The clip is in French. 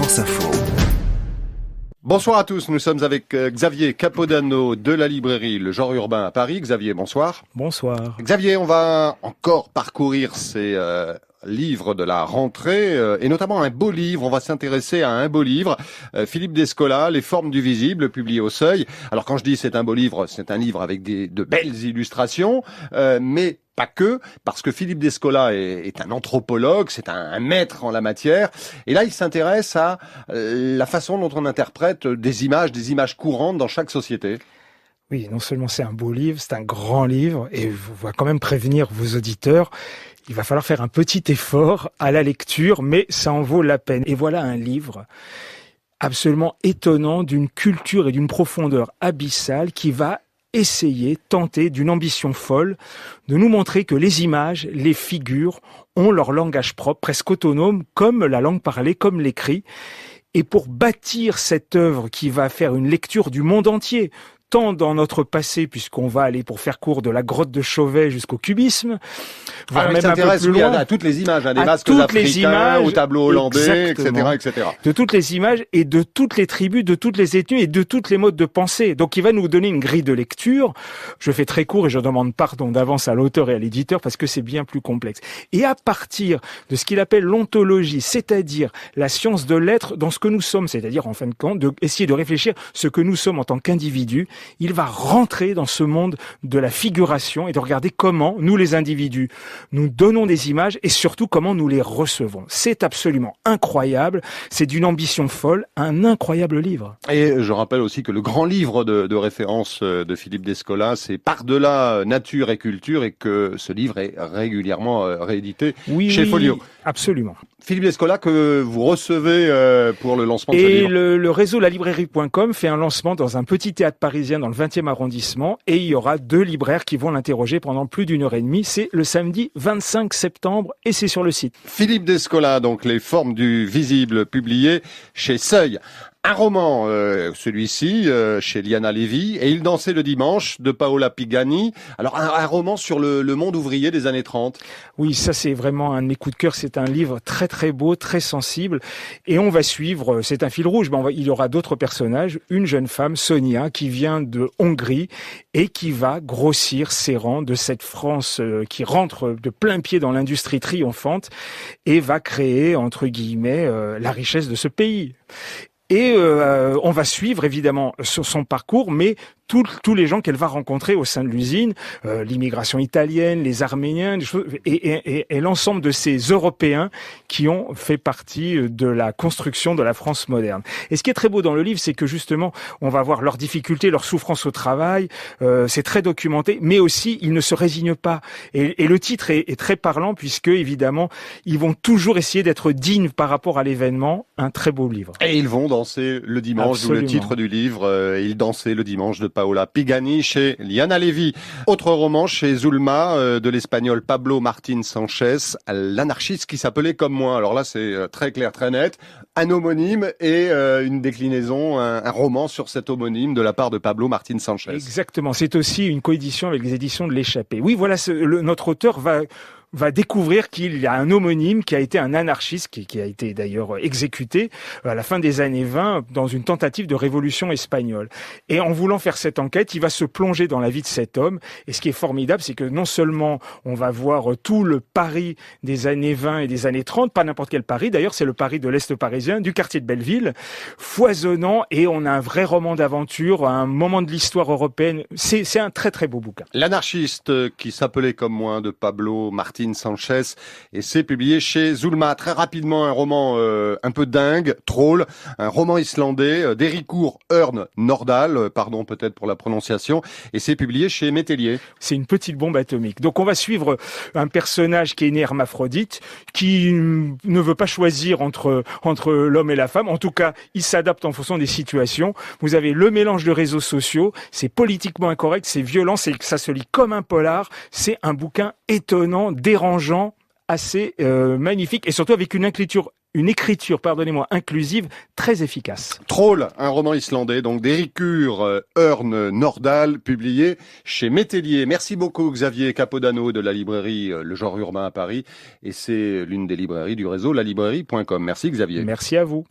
France Info. Bonsoir à tous, nous sommes avec Xavier Capodano de la librairie Le Genre Urbain à Paris. Xavier, bonsoir. Bonsoir. Xavier, on va encore parcourir ces livres de la rentrée, et notamment un beau livre. On va s'intéresser à un beau livre, Philippe Descola, Les formes du visible, publié au Seuil. Alors quand je dis c'est un beau livre, c'est un livre avec de belles illustrations, mais pas que, parce que Philippe Descola est un anthropologue, c'est un maître en la matière, et là il s'intéresse à la façon dont on interprète des images courantes dans chaque société. Oui, non seulement c'est un beau livre, c'est un grand livre, et on va quand même prévenir vos auditeurs, il va falloir faire un petit effort à la lecture, mais ça en vaut la peine. Et voilà un livre absolument étonnant, d'une culture et d'une profondeur abyssale, qui va tenter d'une ambition folle, de nous montrer que les images, les figures ont leur langage propre, presque autonome, comme la langue parlée, comme l'écrit. Et pour bâtir cette œuvre qui va faire une lecture du monde entier, tant dans notre passé, puisqu'on va aller, pour faire court, de la grotte de Chauvet jusqu'au cubisme, voire même un peu plus loin, à toutes les images, des masques africains, au tableau hollandais, etc. De toutes les images et de toutes les tribus, de toutes les ethnies et de toutes les modes de pensée. Donc il va nous donner une grille de lecture. Je fais très court et je demande pardon d'avance à l'auteur et à l'éditeur parce que c'est bien plus complexe. Et à partir de ce qu'il appelle l'ontologie, c'est-à-dire la science de l'être dans ce que nous sommes, c'est-à-dire en fin de compte, essayer de réfléchir ce que nous sommes en tant qu'individus, il va rentrer dans ce monde de la figuration et de regarder comment, nous les individus, nous donnons des images et surtout comment nous les recevons. C'est absolument incroyable, c'est d'une ambition folle, un incroyable livre. Et je rappelle aussi que le grand livre de référence de Philippe Descola, c'est Par-delà nature et culture, et que ce livre est régulièrement réédité chez Folio. Absolument. Philippe Descola, que vous recevez pour le lancement de ce livre. Et le réseau lalibrairie.com fait un lancement dans un petit théâtre parisien dans le 20e arrondissement, et il y aura 2 libraires qui vont l'interroger pendant plus d'1 heure et demie. C'est le samedi 25 septembre et c'est sur le site. Philippe Descola, donc Les formes du visible, publié chez Seuil. Un roman, celui-ci, chez Liana Levy, et Il dansait le dimanche, de Paola Pigani. Alors, un roman sur le monde ouvrier des années 30. Oui, ça c'est vraiment un de mes coups de cœur. C'est un livre très très beau, très sensible. Et on va suivre, c'est un fil rouge, mais il y aura d'autres personnages. Une jeune femme, Sonia, qui vient de Hongrie et qui va grossir ses rangs de cette France qui rentre de plein pied dans l'industrie triomphante et va créer, entre guillemets, la richesse de ce pays. Et on va suivre évidemment sur son parcours, mais tous les gens qu'elle va rencontrer au sein de l'usine, l'immigration italienne, les Arméniens, et l'ensemble de ces Européens qui ont fait partie de la construction de la France moderne. Et ce qui est très beau dans le livre, c'est que justement, on va voir leurs difficultés, leurs souffrances au travail, c'est très documenté, mais aussi, ils ne se résignent pas. Et le titre est très parlant, puisque évidemment, ils vont toujours essayer d'être dignes par rapport à l'événement. Un très beau livre. Et ils vont danser le dimanche, d'où le titre du livre, Ils dansaient le dimanche, de Paola Pigani chez Liana Levy. Autre roman chez Zulma, de l'espagnol Pablo Martín Sánchez, L'anarchiste qui s'appelait comme moi. Alors là, c'est très clair, très net. Un homonyme et une déclinaison, un roman sur cet homonyme de la part de Pablo Martín Sánchez. Exactement. C'est aussi une coédition avec les éditions de l'Échappée. Oui, voilà, notre auteur va découvrir qu'il y a un homonyme qui a été un anarchiste, qui a été d'ailleurs exécuté à la fin des années 20 dans une tentative de révolution espagnole. Et en voulant faire cette enquête, il va se plonger dans la vie de cet homme. Et ce qui est formidable, c'est que non seulement on va voir tout le Paris des années 20 et des années 30, pas n'importe quel Paris, d'ailleurs c'est le Paris de l'Est parisien, du quartier de Belleville, foisonnant, et on a un vrai roman d'aventure, un moment de l'histoire européenne. C'est un très très beau bouquin. L'anarchiste qui s'appelait comme moi, de Pablo Martín Sánchez, et c'est publié chez Zulma. Très rapidement, un roman un peu dingue, Troll, un roman islandais d'Eiríkur Örn Nordahl, pardon peut-être pour la prononciation, et c'est publié chez Métellier. C'est une petite bombe atomique. Donc on va suivre un personnage qui est né hermaphrodite, qui ne veut pas choisir entre l'homme et la femme. En tout cas, il s'adapte en fonction des situations. Vous avez le mélange de réseaux sociaux, c'est politiquement incorrect, c'est violent, ça se lit comme un polar. C'est un bouquin étonnant, dérangeant, assez magnifique, et surtout avec une écriture inclusive très efficace. Troll, un roman islandais, donc d'Eiríkur Örn Nordahl, publié chez Métellier. Merci beaucoup Xavier Capodano de la librairie Le Genre Urbain à Paris, et c'est l'une des librairies du réseau lalibrairie.com. Merci Xavier. Merci à vous.